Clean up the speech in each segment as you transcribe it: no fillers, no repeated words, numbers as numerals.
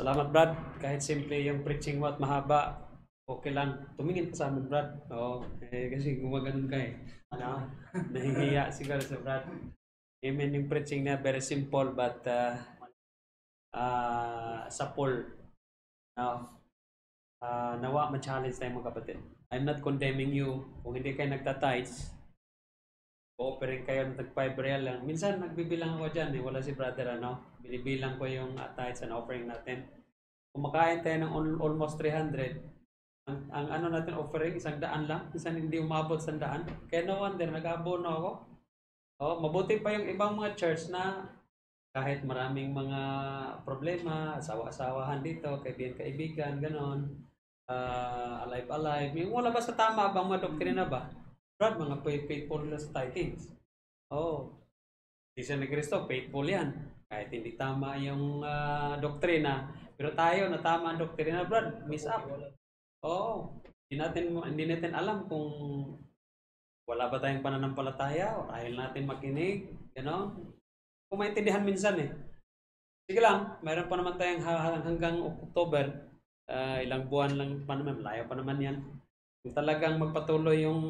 Salamat, Brad. Kahit simple yung preaching mo at mahaba, okay lang. Tumingin ka sa amin, Brad. Oo, kasi gumaganon ka eh. Ano? Nahihiya siguro sa Brad. Amen yung preaching na very simple but supple. Now, nawa ma-challenge tayo mga kapatid. I'm not condemning you. Kung hindi kayo nagtatides, o-offering kayo ng tag-5 real lang. Minsan nagbibilang ako dyan eh. Wala si brother ano. Binibilang ko yung tithes and offering natin. Kumakain tayo ng almost 300. Ang ano natin offering, 100 lang. Minsan hindi umabot 100. Kaya no wonder, nag-abono ako. Oh, mabuti pa yung ibang mga church na kahit maraming mga problema, asawa-asawahan dito, kaibigan-kaibigan, ganon. Alive-alive. Yung wala ba sa tama bang mga doktrina ba? Brad, mga faithful na sa tithings. Oh, di siya ni Kristo, faithful yan. Kahit hindi tama yung doktrina. Pero tayo, na tama ang doktrina, Brad, miss up. Oo. Hindi natin alam kung wala ba tayong pananampalataya o ayaw natin makinig. Ganon. Kung maintindihan minsan eh. Sige lang, mayroon pa naman tayong hanggang October. Ilang buwan lang pa naman, layo pa naman yan. Kung talagang magpatuloy yung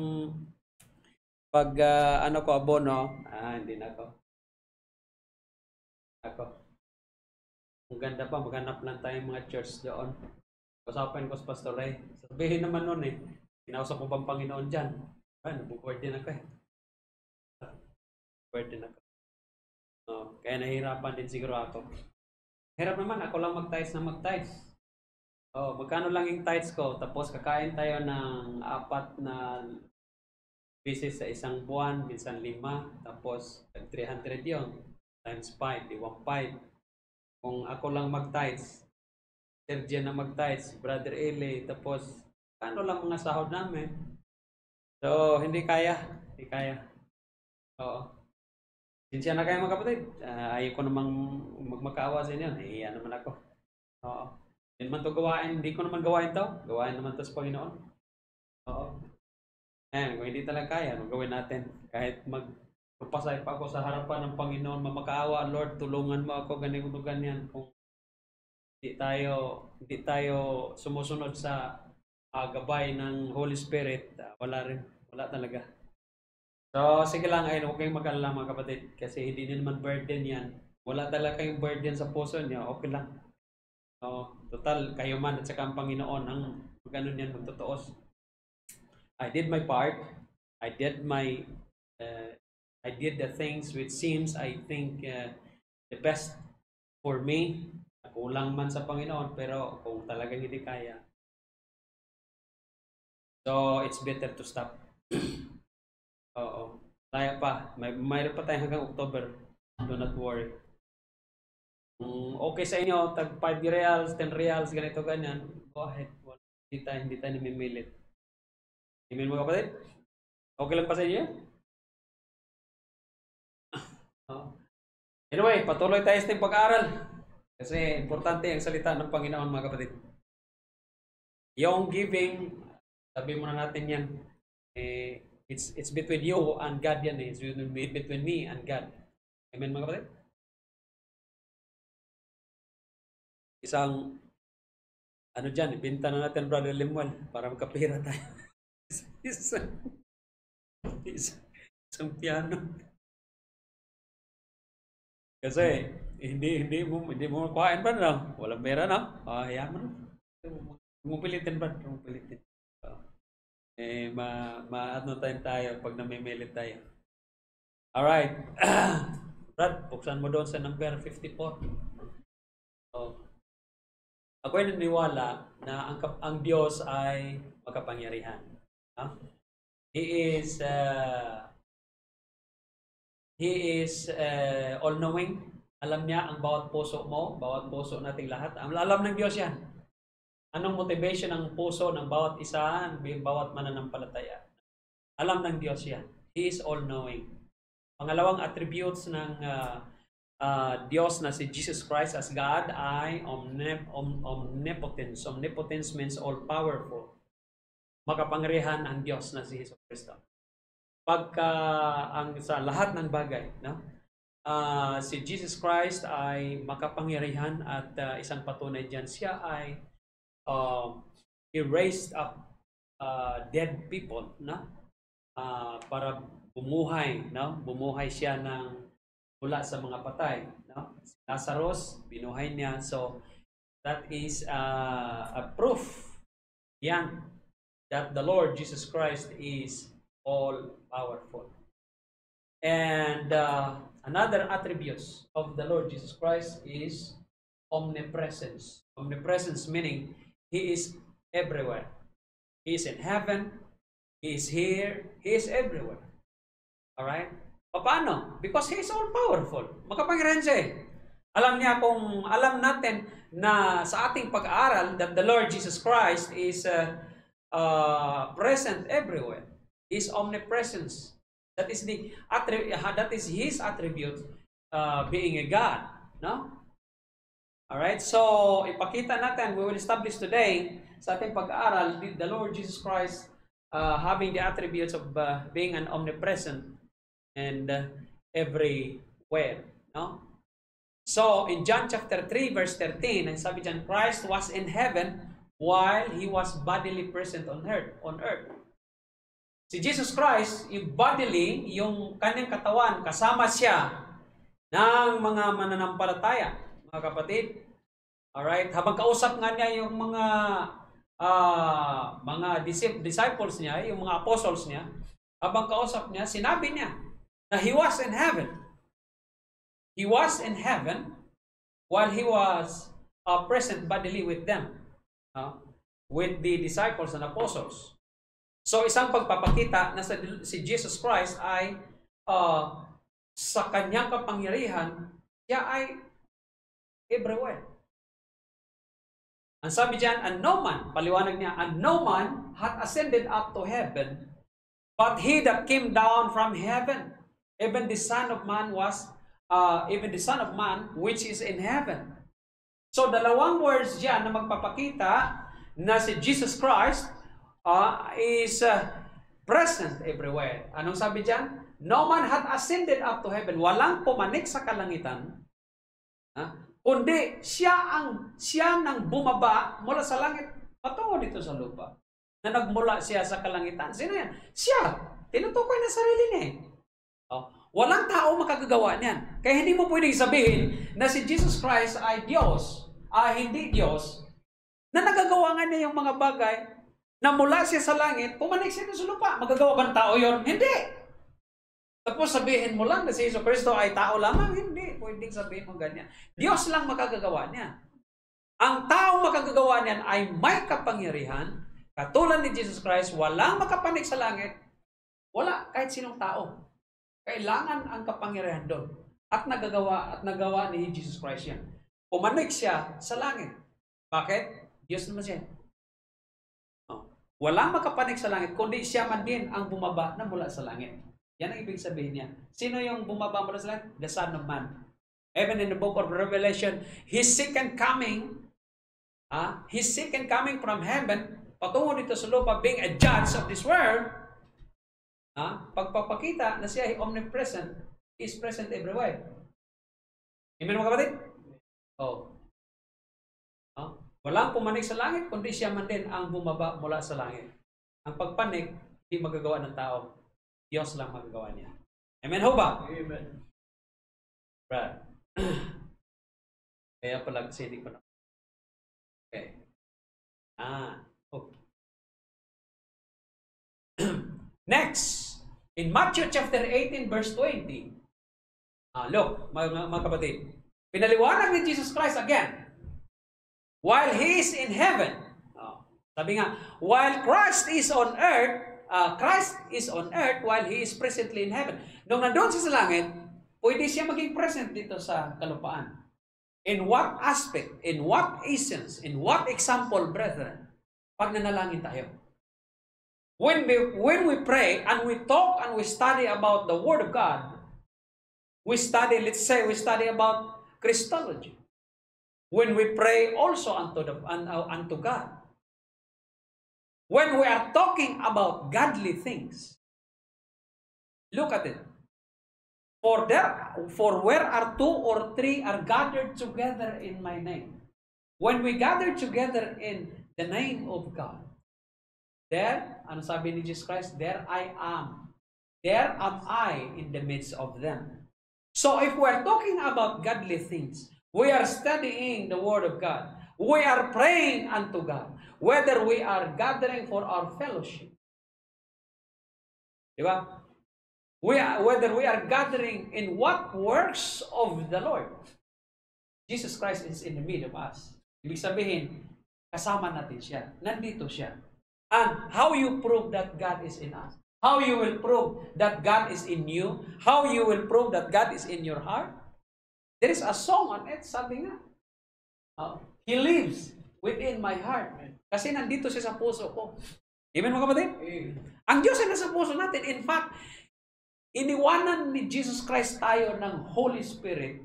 pag ano ko abono, hindi na ako. Ang ganda pa, maghanap lang tayong mga church doon. Kausapin ko sa Pastor Ray. Sabihin naman nun eh, kinausap ko bang Panginoon dyan? Nabukword din ako eh. Nabukword din ako. Kaya nahihirapan din siguro ako. Hirap naman, ako lang mag-tithes na mag-tithes. Magkano lang yung tithes ko, tapos kakain tayo ng 4 na beses sa isang buwan, minsan 5, tapos 300 yon times 5, di 1.5. Kung ako lang mag-tithes, Sergio na mag-tithes, Brother Ele, tapos ano lang mga sahod namin. So, hindi kaya. Hindi kaya. Oo. Sinsya na kayo mga kapatid. Ayaw ko namang magmakaawa sa inyo. Nahihiya naman ako. Oo. Hindi naman to gawain. Hindi ko naman gawain to. Gawain naman to sa Panginoon. Oo. Ayan, kung hindi talaga kaya, gawin natin. Kahit magpasay pa ako sa harapan ng Panginoon, mamakaawa, Lord, tulungan mo ako, ganito, ganyan. Kung hindi tayo sumusunod sa gabay ng Holy Spirit, wala rin. Wala talaga. So, sige lang, ayun, huwag kayong mag-alala mga kapatid. Kasi hindi din naman burden yan. Wala talaga kayong burden sa puso niya, okay lang. Total, kayo man at saka ang Panginoon ang ganun yan magtotoos. I did my part. I did my I did the things which seems I think the best for me. Kulang man sa Panginoon pero kung talagang hindi kaya. So it's better to stop. Oo. Kaya pa. Mayroon pa tayo hanggang October. Do not worry. Okay sa inyo, tag 5 reals, 10 reals, ganito ganyan. Go ahead. Hindi tayo namimilit. Amen mo kapatid? Okay lang pa sa inyo? Anyway, patuloy tayo sa pag-aaral. Kasi importante ang salita ng Panginoon mga kapatid. Yung giving, sabi muna natin yan, it's between you and God yan eh. It's between me and God. Amen mga kapatid? Isang, ano dyan, ibinta na natin Brother Limuel para magkapira tayo. isang piano. Kasi, hindi mo makuhain ba na? Walang pera na? Hayaan mo na. Pilitin ba? Pilitin. Ano tayo pag namimilit tayo. Alright. Brad, buksan mo doon sa number 54. Ako ay naniniwala na ang Diyos ay makapangyarihan. He is all-knowing. Alam niya ang bawat puso mo, bawat puso nating lahat. Alam ng Diyos yan. Anong motivation ng puso ng bawat isa, bawat mananampalataya? Alam ng Diyos yan. He is all-knowing. Pangalawang attributes ng Diyos na si Jesus Christ as God ay omnipotence. Omnipotence means all-powerful. Makapangyarihan ang Diyos na si Jesus Kristo. Pagka ang sa lahat ng bagay, no? si Jesus Christ ay makapangyarihan at isang patunay diyan siya ay he raised up dead people, no? Para bumuhay, no? Bumuhay siya mula sa mga patay, no? Si Lazarus, binuhay niya. So that is a proof yan that the Lord Jesus Christ is all powerful. And another attributes of the Lord Jesus Christ is omnipresence. Omnipresence meaning He is everywhere. He is in heaven, He is here, He is everywhere. Alright? Paano? Because He is all powerful. Makapangyarihan siya eh. Alam natin na sa ating pag-aaral that the Lord Jesus Christ is present everywhere. He is omnipresence. That is His attribute, being a God, no? All right. So ipakita natin, we will establish today sa ating pag-aaral the Lord Jesus Christ having the attributes of being an omnipresent and everywhere, no? So in John chapter 3 verse 13, ang sabi diyan, Christ was in heaven while He was bodily present on earth. Si Jesus Christ, yung bodily, yung kanyang katawan, kasama siya ng mga mananampalataya, mga kapatid. Alright? Habang kausap nga niya yung mga disciples niya, yung mga apostles niya, habang kausap niya, sinabi niya na He was in heaven. He was in heaven while He was present bodily with them, with the disciples and apostles. So isang pagpapakita na si Jesus Christ ay sa kanyang kapangyarihan, siya ay everywhere. Ang sabi diyan, and no man, paliwanag niya, and no man hath ascended up to heaven, but He that came down from heaven, even the Son of Man which is in heaven. So dalawang words diyan na magpapakita na si Jesus Christ is present everywhere. Anong sabi diyan? No man hath ascended up to heaven. Walang pumanik sa kalangitan. Kundi siya nang bumaba mula sa langit patungo dito sa lupa. Na nagmula siya sa kalangitan. Sino yan? Siya. Tinutukoy na sarili niya. Walang tao makagagawa niyan. Kaya hindi mo pwedeng sabihin na si Jesus Christ ay Diyos, hindi Diyos, na nagagawa nga niya yung mga bagay na mula siya sa langit, pumanik siya sa lupa. Magagawa bang tao yon? Hindi. Tapos sabihin mo lang na si Jesus Cristo ay tao lamang? Hindi. Pwedeng sabihin mo ganyan. Diyos lang makagagawa niya. Ang tao makagagawa niyan ay may kapangyarihan, katulad ni Jesus Christ, walang makapanik sa langit, wala kahit sinong tao. Kailangan ang kapangyarihan doon. At nagawa ni Jesus Christ yan. Pumanik siya sa langit. Bakit? Diyos naman siya. Walang makapanik sa langit, kundi siya man din ang bumaba na mula sa langit. Yan ang ibig sabihin niya. Sino yung bumaba mula sa langit? The Son of Man. Even in the book of Revelation, His second coming from heaven, patungo dito sa lupa, being a judge of this world, pagpapakita na siya ay omnipresent, is present everywhere. Amen mga kapatid? Walang pumanik sa langit, kundi siya man din ang bumaba mula sa langit. Ang pagpanik, hindi magagawa ng tao. Diyos lang magagawa niya. Amen ho ba? Amen. Right. Kaya pala, hindi ko na. Okay. Okay. Next, in Matthew chapter 18 verse 20. Look, mga kapatid. Pinaliwanag ni Jesus Christ again. While He is in heaven. Sabi nga, while Christ is on earth while He is presently in heaven. Nung nandun siya sa langit, pwede siya maging present dito sa kalupaan. In what aspect, in what essence, in what example, brethren, pag nanalangin tayo. When we pray and we talk and we study about the Word of God, let's say we study about Christology. When we pray also unto God. When we are talking about godly things, look at it. For where are two or three are gathered together in my name. When we gather together in the name of God, there, ano sabi ni Jesus Christ? There I am. There am I in the midst of them. So if we're talking about godly things, we are studying the Word of God. We are praying unto God. Whether we are gathering for our fellowship. Diba? Whether we are gathering in what works of the Lord. Jesus Christ is in the middle of us. Ibig sabihin, kasama natin siya. Nandito siya. And how you prove that God is in us? How you will prove that God is in you? How you will prove that God is in your heart? There is a song on it, sabi nga. He lives within my heart. Kasi nandito siya sa puso ko. Amen mga kapatid? Ang Diyos ay nasa puso natin. In fact, iniwanan ni Jesus Christ tayo ng Holy Spirit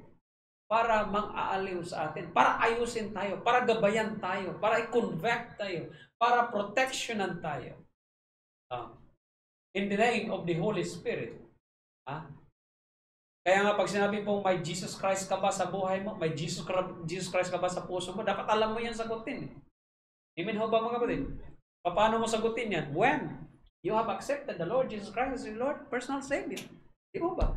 para mang-aaliw sa atin, para ayusin tayo, para gabayan tayo, para i-convect tayo, para protectionan tayo. In the name of the Holy Spirit. Kaya nga pag sinabi pong may Jesus Christ ka ba sa buhay mo, may Jesus Christ ka ba sa puso mo, dapat alam mo yan sagutin. Amen ho ba mga kapatid? Paano mo sagutin yan? When you have accepted the Lord Jesus Christ as your Lord, personal Savior. Di mo ba?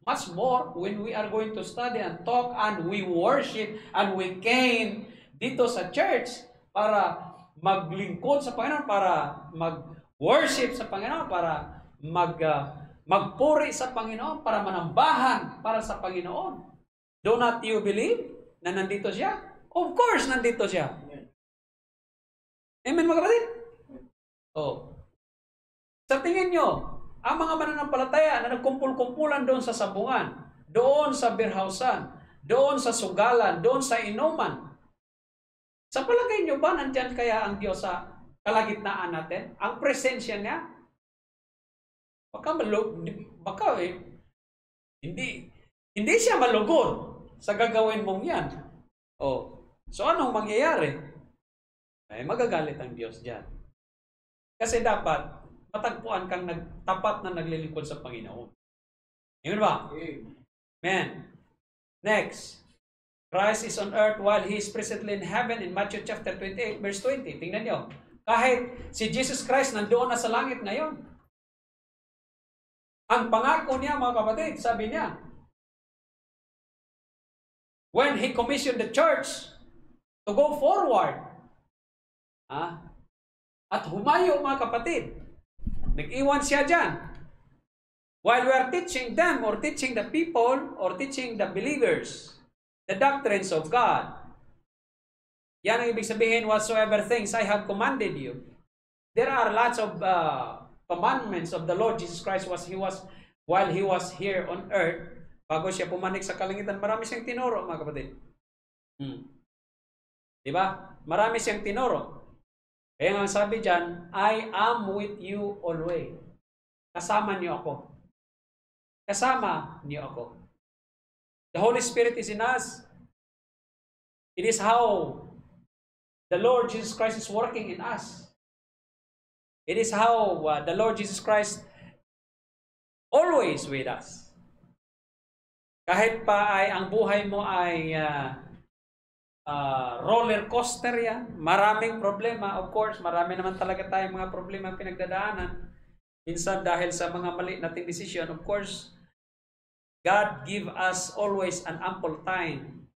Much more when we are going to study and talk and we worship and we came dito sa church para maglingkod sa Panginoon, para mag-worship sa Panginoon, para magpuri sa Panginoon, para manambahan para sa Panginoon. Do not you believe na nandito siya? Of course, nandito siya. Amen mga kapatid? Sa tingin nyo, ang mga mananampalataya na nagkumpul-kumpulan doon sa sabungan, doon sa birhausan, doon sa sugalan, doon sa inuman, sa palagay nyo ba nandyan kaya ang Diyos sa kalagitnaan natin? Ang presensya niya? Hindi siya malugod sa gagawin mong yan. So anong mangyayari? Ay magagalit ang Diyos dyan. Kasi dapat matagpuan kang tapat na naglilingkod sa Panginoon. Yun ba? Amen. Next. Christ is on earth while He is presently in heaven in Matthew chapter 28 verse 20. Tingnan nyo. Kahit si Jesus Christ nandoon na sa langit ngayon. Ang pangako niya mga kapatid, sabi niya, when He commissioned the church to go forward, at humayo mga kapatid, nag-iwan siya dyan. While we are teaching them or teaching the people or teaching the believers the doctrines of God. Yan ang ibig sabihin, whatsoever things I have commanded you. There are lots of commandments of the Lord Jesus Christ while He was here on earth. Bago siya pumanik sa kalangitan, marami siyang tinuro mga kapatid. Diba? Marami siyang tinuro. Kaya nga sabi dyan, I am with you always. Kasama niyo ako. Kasama niyo ako. The Holy Spirit is in us. It is how the Lord Jesus Christ is working in us. It is how the Lord Jesus Christ always with us. Kahit pa ay ang buhay mo ay roller coaster yan. Maraming problema. Of course, marami naman talaga tayong mga problema pinagdadaanan. Minsan dahil sa mga mali nating decision. Of course, God give us always an ample time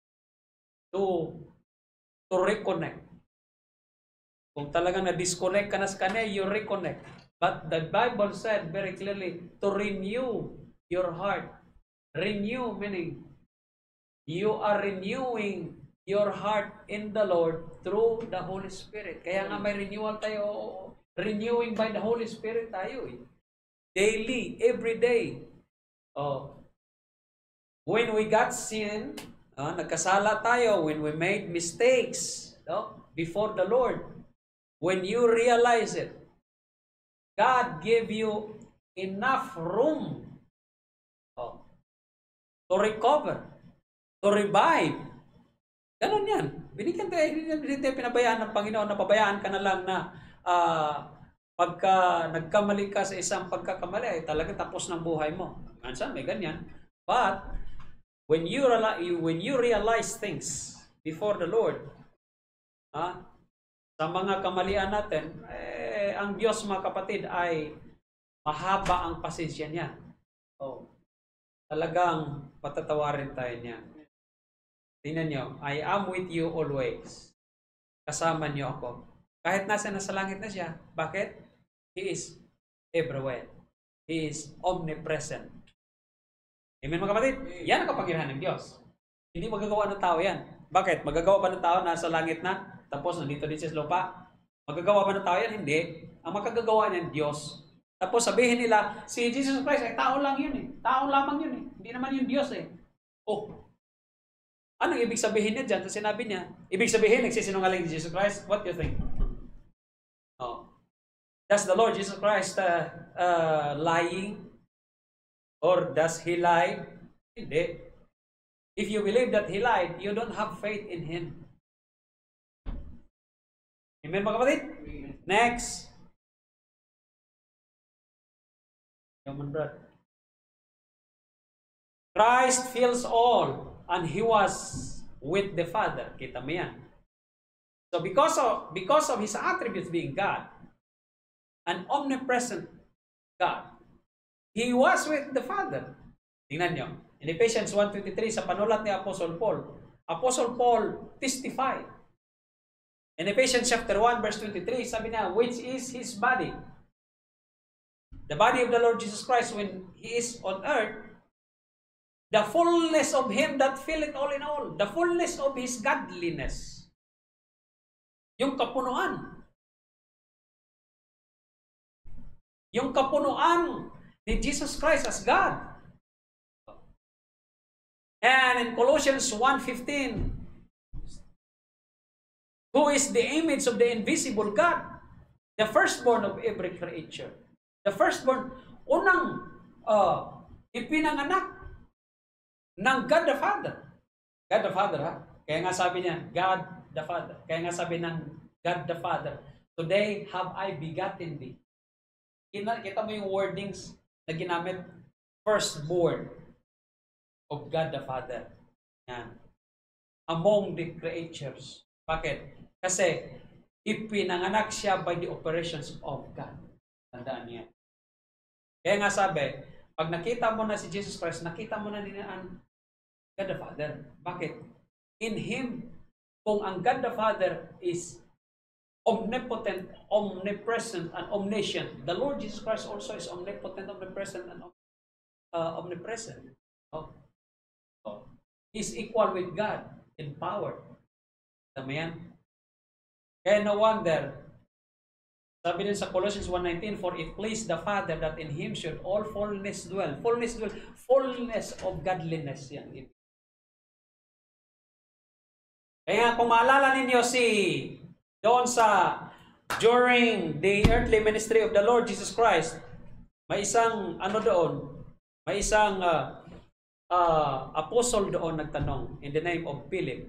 to reconnect. Kung talagang na-disconnect ka na sa Kanya, you reconnect. But the Bible said very clearly to renew your heart. Renew meaning you are renewing your heart in the Lord through the Holy Spirit. Kaya nga may renewal tayo, renewing by the Holy Spirit tayo. Daily, every day. When we got sin, nagkasala tayo, when we made mistakes before the Lord, when you realize it, God gave you enough room to recover, to revive. Ganon yan. Binigyan tayo, hindi tayo pinabayaan ng Panginoon, napabayaan ka na lang na Pagka nagkamali ka sa isang pagkakamali, ay talaga tapos ng buhay mo. Minsan may ganyan. But when you realize things before the Lord, sa mga kamalian natin, ang Diyos, mga kapatid, ay mahaba ang pasensya niya. Talagang patatawarin tayo niya. Tingnan nyo, I am with you always. Kasama niyo ako. Kahit nasa langit na siya. Bakit? He is everywhere. He is omnipresent. Amen, mga kapatid? Yan ang kapangyarihan ng Diyos. Hindi magagawa ng tao yan. Bakit? Magagawa ba ng tao nasa langit na? Tapos nandito din sa lupa? Magagawa ba ng tao yan? Hindi. Ang makagagawa niyan, Diyos. Tapos sabihin nila, si Jesus Christ ay tao lang yun eh. Tao lamang yun eh. Hindi naman yung Diyos eh. Anong ibig sabihin niya dyan sa sinabi niya? Ibig sabihin, nagsisinungaling si Jesus Christ? What do you think? Does the Lord Jesus Christ lying? Or does He lie? Hindi. If you believe that He lied, you don't have faith in Him. Amen, mga kapatid? Next. Christ fills all, and He was with the Father. Kita mo yan. So because of His attributes being God, an omnipresent God, He was with the Father. Tingnan nyo. In Ephesians 1:23, sa panulat ni Apostle Paul testified. In Ephesians chapter 1, verse 23, sabi niya, which is His body. The body of the Lord Jesus Christ, when He is on earth, the fullness of Him that filleth all in all. The fullness of His godliness. Yung kapunuan. Yung kapunuan ni Jesus Christ as God. And in Colossians 1:15, who is the image of the invisible God, the firstborn of every creature. The firstborn, unang ipinanganak ng God the Father. God the Father, ha? Kaya nga sabi niya, God the Father. Kaya nga sabi ng God the Father, today have I begotten thee. Kita mo yung wordings na ginamit, firstborn of God the Father. Yan. Among the creatures. Bakit? Kasi ipinanganak siya by the operations of God. Tandaan niya. Kaya nga sabi, pag nakita mo na si Jesus Christ, nakita mo na din ang God the Father. Bakit? In Him, kung ang God the Father is omnipotent, omnipresent, and omniscient, the Lord Jesus Christ also is omnipotent, omnipresent, and omnipresent. He is equal with God in power. Tama yan? Kaya no wonder, sabi din sa Colossians 1:19, for it pleased the Father that in Him should all fullness dwell. Fullness dwell. Fullness of godliness. Yan. Kaya kung maalala ninyo doon during the earthly ministry of the Lord Jesus Christ, may isang may isang apostle doon nagtanong in the name of Philip.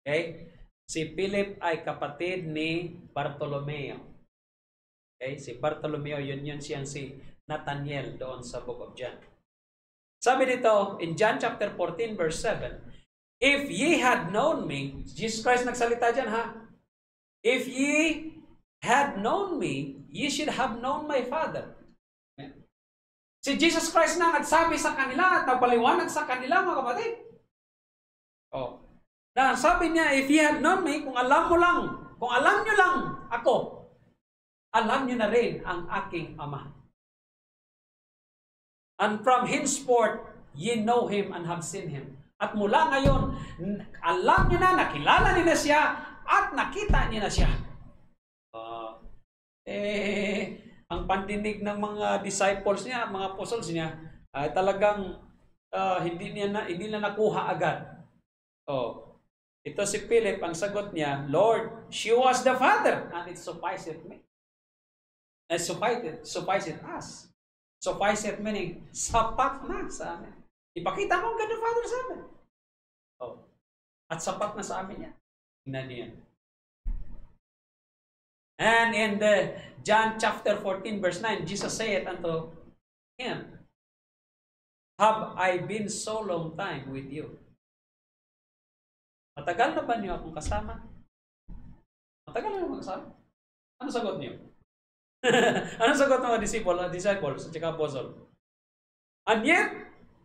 Okay? Si Philip ay kapatid ni Bartolomeo. Okay? Si Bartolomeo, yun siyang si Nathaniel doon sa Book of John. Sabi dito, in John chapter 14, verse 7, if ye had known me, Jesus Christ nagsalita dyan, ha? If ye had known me, ye should have known my Father. Si Jesus Christ na nagsabi sa kanila at nagpaliwanag sa kanila, mga kapatid. Na sabi niya, if ye had known me, kung alam nyo lang ako, alam nyo na rin ang aking Ama. And from henceforth, ye know Him and have seen Him. At mula ngayon, alam nyo na, nakilala niyo na siya, at nakita niyo na siya. Ang pandinig ng mga disciples niya, mga apostles niya, ay talagang hindi na nakuha agad. Ito si Philip, ang sagot niya, Lord, show us the Father, and it sufficeth me. And sufficeth us. Sufficeth meaning, sapat na sa amin. Ipakita mo ang God the Father sa amin. At sapat na sa amin yan. Tingnan niyo yan. And in John chapter 14 verse 9, Jesus said unto him, have I been so long time with you? Matagal na ba niyo akong kasama? Matagal na akong kasama? Ano sagot niyo? Ano sagot ng mga disciples at saka apostle? And yet,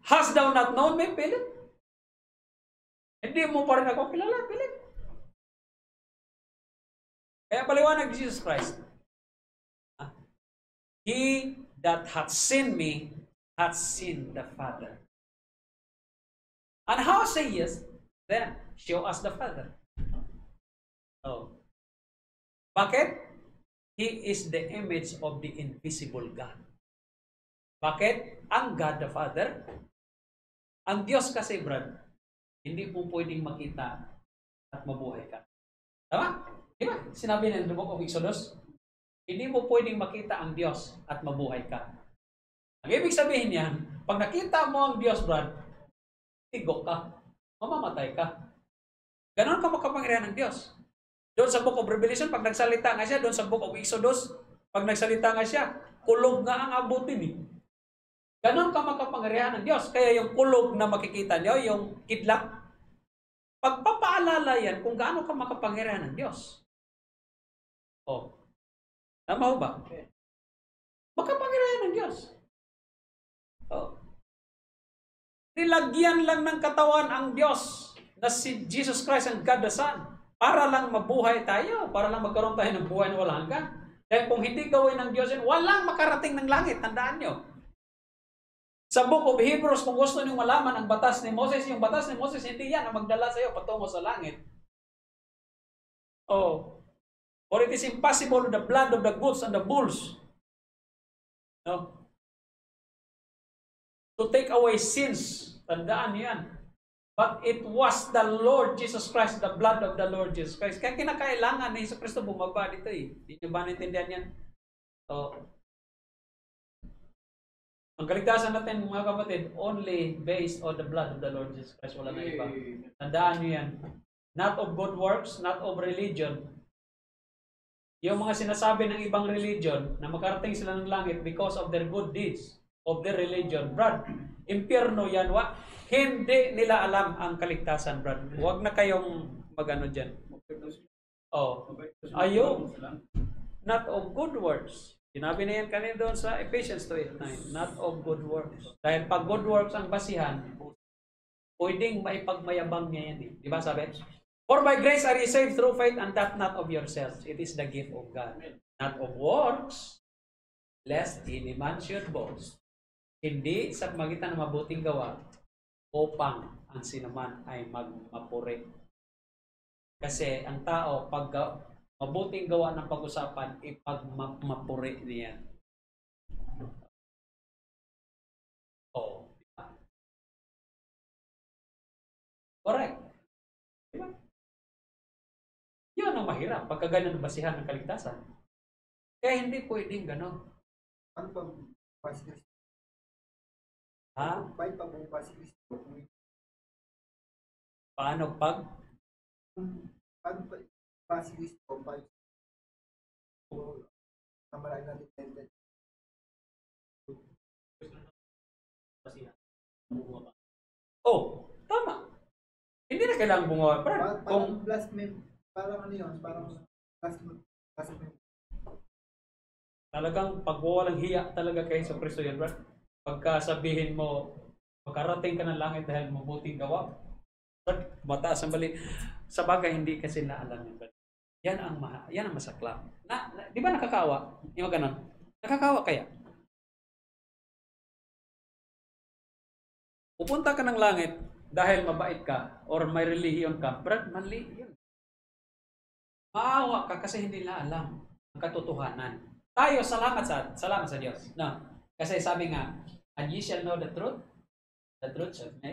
hast thou not known me, Philip? Hindi mo pa rin ako kilala, Philip. Kaya paliwanag ni Jesus Christ, he that hath seen me hath seen the Father. And how say yes? Then, show us the Father. Oh. Bakit? He is the image of the invisible God. Bakit? Ang God the Father, ang Diyos kasi, Brad, hindi po pwedeng makita at mabuhay ka. Tama? Di ba? Sinabi ng the book of Exodus, hindi mo pwedeng makita ang Diyos at mabuhay ka. Ang ibig sabihin niyan, pag nakita mo ang Diyos, Brad, tigo ka, mamamatay ka. Ganon ka makapangyarihan ng Diyos. Doon sa book of Revelation, pag nagsalita nga siya, doon sa book of Exodus, pag nagsalita nga siya, kulog nga ang abutin eh. Ganon ka makapangyarihan ng Diyos. Kaya yung kulog na makikita niyo, yung kidlat, pagpapaalala yan kung gaano ka makapangyarihan ng Diyos. Oh. Tama ho ba? Makapangyarihan ng Diyos. Oh. Nilagyan lang ng katawan ang Diyos na si Jesus Christ and God the Son para lang mabuhay tayo, para lang magkaroon tayo ng buhay na walang hanggan. Dahil kung hindi gawin ng Diyos yun, walang makarating ng langit. Tandaan nyo. Sa book of Hebrews, kung gusto nyo malaman ang batas ni Moses, yung batas ni Moses, hindi yan ang magdala sa iyo patungo sa langit. Oh. For it is impossible the blood of the goats and the bulls, no, to take away sins. Tandaan yan. But it was the Lord Jesus Christ, the blood of the Lord Jesus Christ. Kaya kinakailangan ni Jesus Cristo bumaba dito eh. Hindi nyo ba naintindihan yan? So, ang kaligtasan natin mga kapatid, only based on the blood of the Lord Jesus Christ. Wala na iba. Tandaan nyo yan. Not of good works, not of religion. Yung mga sinasabi ng ibang religion na makarating sila ng langit because of their good deeds, of their religion. Brad, impyerno yan. Hindi nila alam ang kaligtasan, Brad. Huwag na kayong magano dyan. Oh, ayaw. Not of good works. Sinabi na yan kanina doon sa Ephesians 2:8-9. Not of good works. Dahil pag good works ang basihan, pwedeng maipagmayabang niya yan. Di ba sabi? For by grace are ye saved through faith, and that not of yourselves. It is the gift of God. Not of works, lest any man should boast. Hindi sa magitan ng mabuting gawa, upang ang sinuman ay magmapuri. Kasi ang tao, pag mabuting gawa ng pag-usapan, ipagmapuri niya. Oh. Correct. Diba? Yun ang mahirap. Pagka ganun basihan ng kaligtasan. Kaya hindi pwedeng gano'n. Ano pa pasilis? Ha? Paano pa mong pasilis? Paano pag? Paano pa pasilis ko? Paano namalay natin tended? Oh, tama. Hindi na kailangang bungawa. Parang blasphemy. Parang ano yun? Parang blasphemy. Talagang pagwawalang hiya talaga kay Hesus Kristo yan, bro. Pagka sabihin mo, makarating ka ng langit dahil mabuting gawa, mataas ang bali. Sa bagay, hindi kasi naalam yun. Yan ang masaklap. Di ba nakakawa? Yung ganun. Nakakawa kaya? Pupunta ka ng langit dahil mabait ka or may relihiyon ka, Brad, mali yun. Maawa ka kasi hindi na alam ang katotohanan. Tayo, salamat sa Diyos. No? Kasi sabi nga, and ye shall know the truth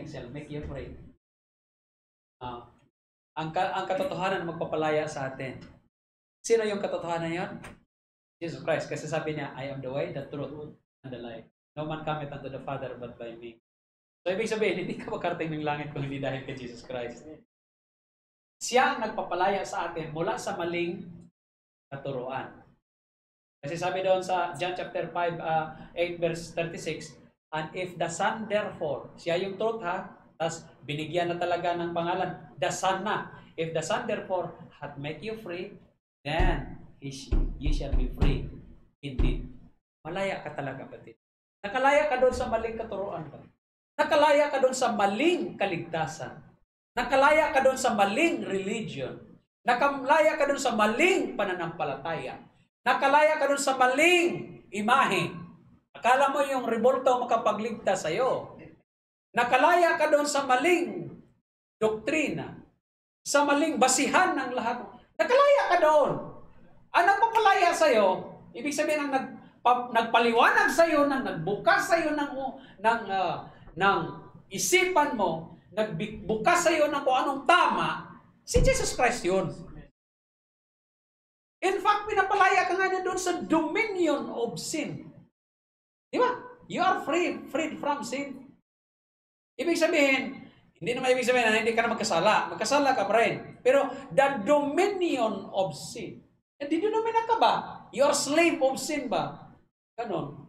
shall make you free. Ang katotohanan magpapalaya sa atin. Sino yung katotohanan yon? Jesus Christ. Kasi sabi niya, I am the way, the truth, and the life. No man cometh unto the Father but by me. So, ibig sabihin, hindi ka makarating ng langit kung hindi dahil kay Jesus Christ. Siya ang nagpapalaya sa atin mula sa maling katuruan. Kasi sabi doon sa John chapter 5, 8 verse 36, and if the Son therefore, siya yung truth ha, tas binigyan na talaga ng pangalan, the Son na. If the Son therefore hath make you free, then you shall be free indeed. Malaya ka talaga, kapatid. Nakalaya ka doon sa maling katuruan ba? Nakalaya ka doon sa maling kaligtasan. Nakalaya ka doon sa maling religion. Nakalaya ka doon sa maling pananampalataya. Nakalaya ka doon sa maling imahe. Akala mo yung revolto makapagligtas sa'yo. Nakalaya ka doon sa maling doktrina. Sa maling basihan ng lahat. Nakalaya ka doon. Ano papalaya sa'yo? Ibig sabihin ang nagpaliwanag sa'yo, nagbukas sa'yo ng isipan mo, nagbukas sa'yo ng kung anong tama, si Jesus Christ yun. In fact, pinapalaya ka nga na doon sa dominion of sin. Di ba? You are freed from sin. Ibig sabihin, hindi naman ibig sabihin na hindi ka na magkasala. Magkasala ka pa rin. Pero the dominion of sin. Hindi naman ka ba? You are slave of sin ba? Ganon.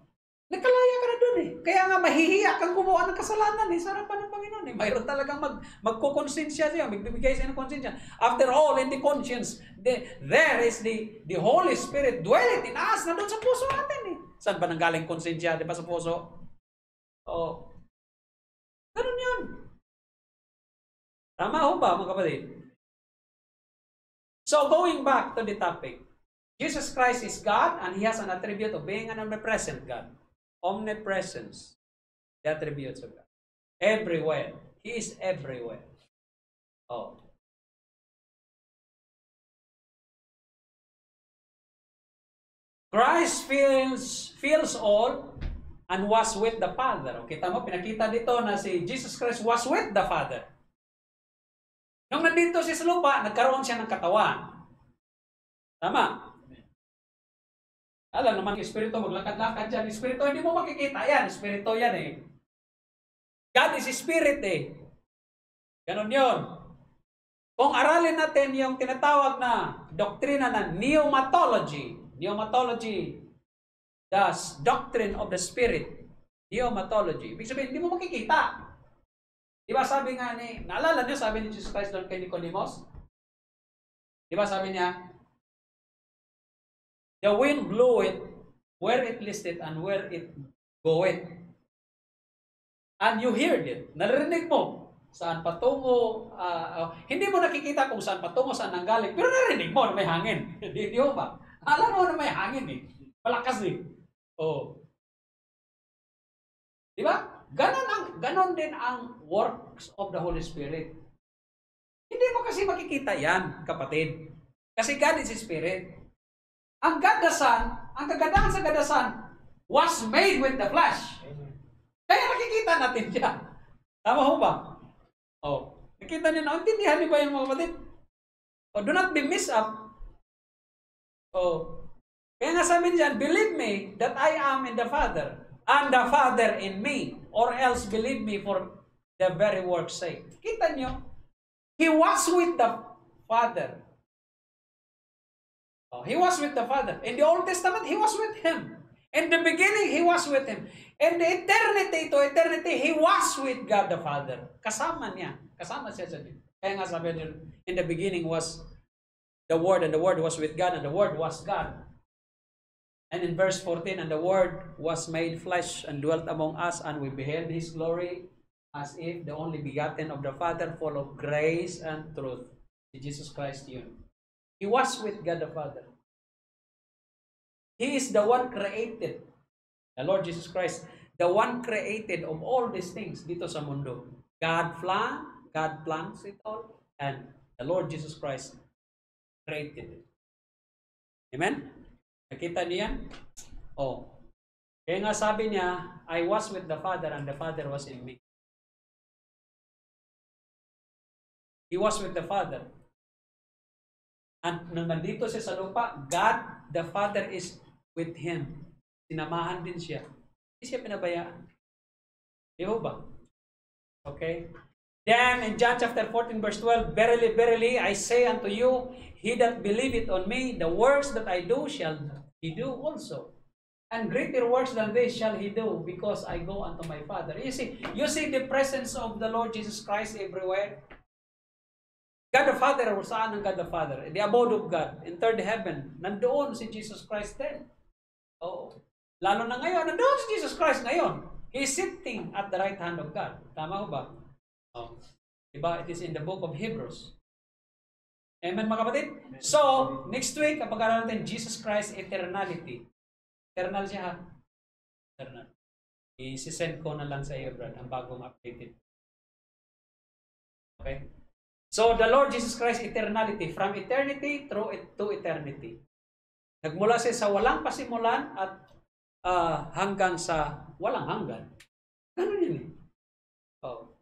Nagkalaya ka na doon eh. Kaya nga mahihiya kang gumawa ng kasalanan eh. Sa harapan ng Panginoon eh. Mayroon talagang magkukonsensya siya. Magbibigay siya ng konsensya. After all, in the conscience, there is the Holy Spirit dwelleth in us na doon sa puso natin eh. Saan ba nanggaling konsensya? Di ba sa puso? Oo. Ganun yun. Tama ho ba mga kapatid? So going back to the topic, Jesus Christ is God and He has an attribute of being an omnipresent God. Omnipresence, the attributes of God. Everywhere. He is everywhere. Oh. Christ feels all and was with the Father. O, kita mo, pinakita dito na si Jesus Christ was with the Father. Nung nandito siya sa lupa, nagkaroon siya ng katawan. Tama? Alam naman, Espiritu, maglakad-lakad dyan. Espiritu, hindi mo makikita yan. Espiritu yan eh. God is Spirit eh. Ganon yun. Kung aralin natin yung tinatawag na doktrina na pneumatology, the doctrine of the Spirit, pneumatology. Ibig sabihin, hindi mo makikita. Di ba sabi nga naalala niyo, sabi ni Jesus Christ doon kay Nicodemus? Di ba sabi niya, the wind blew it where it listed and where it goeth. And you heard it. Narinig mo saan patungo. Hindi mo nakikita kung saan patungo, saan nanggaling. Pero narinig mo na may hangin. Hindi mo ba? Alam mo na may hangin eh. Malakas eh. Oh. Di ba? Ganon din ang works of the Holy Spirit. Hindi mo kasi makikita yan, kapatid. Kasi God is Spirit. Ang God the Son, ang kagandahan sa God the Son, was made with the flesh. Kaya nakikita natin siya. Tama ho ba? Oh, nakita niyo na, intindihan niyo ba yung mga kapatid? Oh, do not be messed up. Oh, kaya nga sabi niyan, believe me that I am in the Father, and the Father in me, or else believe me for the very work's sake. Kita niyo? He was with the Father. He was with the Father. In the Old Testament, He was with Him. In the beginning, He was with Him. In the eternity to eternity, He was with God the Father. Kasama niya. Kasama siya sa Diyos. Kaya nga sabi niya, in the beginning was the Word, and the Word was with God, and the Word was God. And in verse 14, and the Word was made flesh and dwelt among us, and we beheld His glory as if the only begotten of the Father, full of grace and truth. Si Jesus Christ yun. He was with God the Father. He is the one created. The Lord Jesus Christ, the one created of all these things dito sa mundo. God plans it all, and the Lord Jesus Christ created it. Amen? Nakita niya? Oh. Kaya nga sabi niya, I was with the Father and the Father was in me. He was with the Father. And nung nandito siya sa lupa, God, the Father is with Him. Sinamahan din siya. Hindi siya pinabayaan. Di ba? Okay? Then in John chapter 14 verse 12, Verily, verily, I say unto you, he that believeth on me, the works that I do shall he do also. And greater works than this shall he do, because I go unto my Father. You see the presence of the Lord Jesus Christ everywhere. God the Father, saan ang God the Father? The abode of God, in third heaven. Nandoon si Jesus Christ din. Oo. Lalo na ngayon, nandoon si Jesus Christ ngayon. He is sitting at the right hand of God. Tama ko ba? Oh. Diba? It is in the book of Hebrews. Amen, mga kapatid? So, next week, kapag natin Jesus Christ eternality. Eternal siya, ha? Eternal. I-send ko na lang sa iyo, Brad, ang bagong updated. Okay? So, the Lord Jesus Christ eternality, from eternity through to eternity. Nagmula siya sa walang pasimulan at hanggang sa walang hanggan. Ganun yun eh. Oh.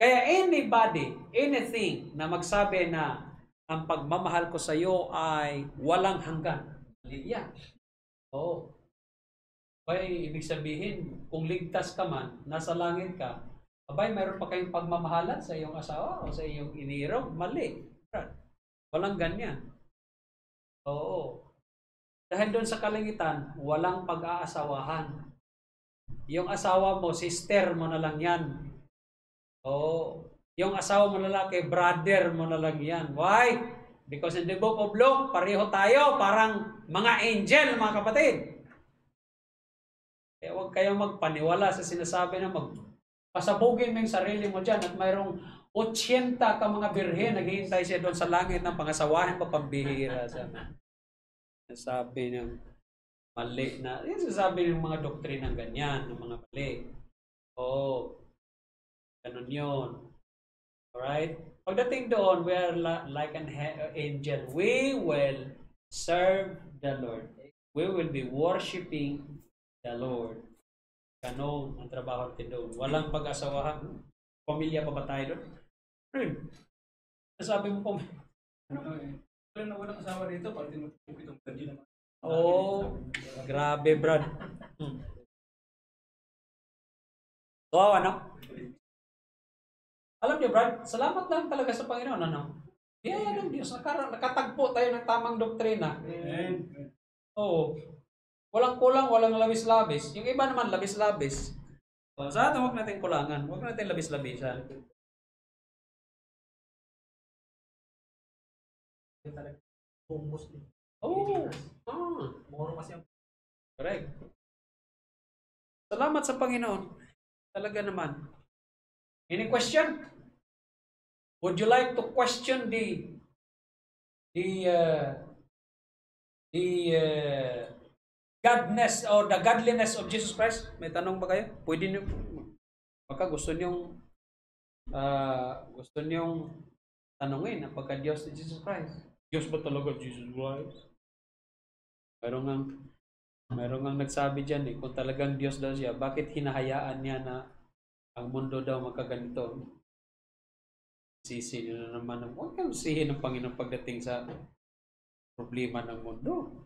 Kaya anybody, anything na magsabi na ang pagmamahal ko sa iyo ay walang hanggan. Yan. Oh. Abay, ibig sabihin, kung ligtas ka man, nasa langit ka, abay, mayroon pa kayong pagmamahalan sa iyong asawa o sa iyong iniro? Mali. Walang ganyan. Oo. Dahil doon sa kalangitan, walang pag-aasawahan. Yung asawa mo, sister mo na lang yan. Oo. Yung asawa mo lalaki, brother mo na lang yan. Why? Because in the book of Luke, pareho tayo, parang mga angel, mga kapatid. Kaya huwag kayong magpaniwala sa sinasabi na pasabugin mo yung sarili mo dyan at mayroong 80 ka mga birhen, naghihintay siya doon sa langit ng pangasawahan pa pambihira. Sabi ng mali na, yun sasabi ng mga doktrinang ganyan, ng mga mali. Oo. Ganun yun. Alright? Pagdating doon, we are like an angel. We will serve the Lord. We will be worshiping the Lord. Ganun ang trabaho natin doon. Walang pag-asawahan. Pamilya pa ba tayo doon? Sabi mo po, Wala na walang asawa dito, pag tinutupit itong ganyan naman. oh, grabe, Brad. So, ano? Alam niyo, Brad, salamat lang talaga sa Panginoon, ano? Biyaya ng Diyos, nakatagpo tayo ng tamang doktrina. Amen. Oo. Walang kulang, walang labis-labis. Yung iba naman, labis-labis. So, sa atin, huwag natin kulangan. Huwag natin labis-labisan. Kung Muslim. Oo. Moro kasi ang Correct. Salamat sa Panginoon. Talaga naman. Any question? Would you like to question the godness or the godliness of Jesus Christ? May tanong ba kayo? Pwede niyo, baka gusto niyong tanungin ang pagka-Diyos ni Jesus Christ. Diyos ba talaga Jesus Christ? Mayroon nga nagsabi dyan eh, kung talagang Diyos daw siya, bakit hinahayaan niya na ang mundo daw magkaganito? Sisi niyo na naman. Huwag kang sihin ng Panginoon pagdating sa problema ng mundo.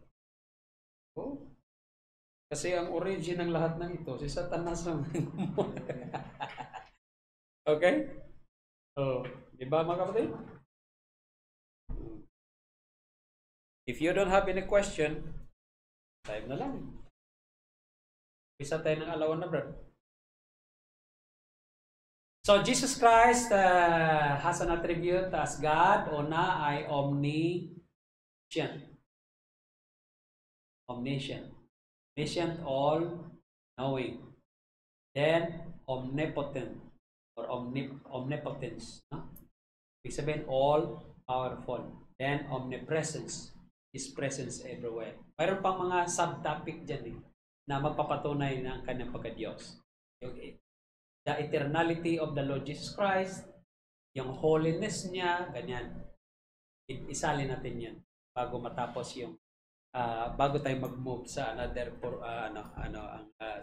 Oh. Kasi ang origin ng lahat ng ito, si Satanas ang okay? Oh, di ba mga kapatid? If you don't have any question, time na lang. Isa tayo ng alawan na, brad. So, Jesus Christ has an attribute as God. Una ay omniscient. Omniscient. Omniscient, all-knowing. Then, omnipotent or omnipotence. No? Ibig sabihin, all-powerful. Then, omnipresence. His presence everywhere. Mayroon pang mga subtopic dyan na magpapatunay ng kanyang pagka-Diyos. Okay. The eternality of the Lord Jesus Christ, yung holiness niya, ganyan. Isali natin yan bago matapos yung bago tayo mag-move sa another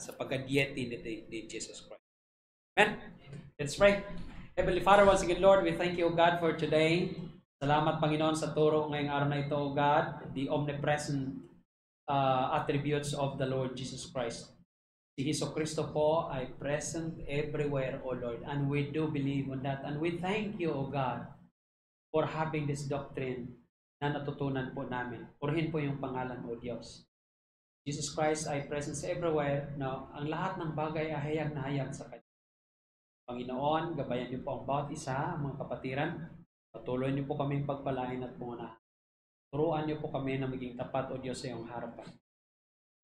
sa pagka-deity ni Jesus Christ. Amen. Let's pray. Heavenly Father, once again, Lord, we thank you, God, for today. Salamat, Panginoon, sa turo ngayong araw na ito, God, the omnipresent attributes of the Lord Jesus Christ. Si Hesus Kristo po ay present everywhere, O Lord, and we do believe on that. And we thank you, O God, for having this doctrine na natutunan po namin. Purihin po yung pangalan, O Diyos. Jesus Christ ay present everywhere na ang lahat ng bagay ay hayag na hayag sa Kanya. Panginoon, gabayan niyo po ang bawat isa, mga kapatiran. Patuloy niyo po kaming pagpalain at pungunahan. Turuan niyo po kami na maging tapat, O Diyos, sa iyong harapan.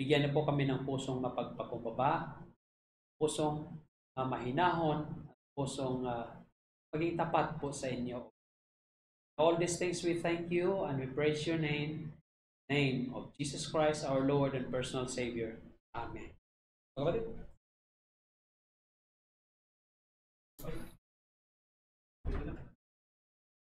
Bigyan niyo po kami ng pusong mapagpakumbaba, pusong mahinahon, pusong maging tapat po sa inyo. All these things we thank you and we praise your name of Jesus Christ, our Lord and personal Savior. Amen. Kapatid,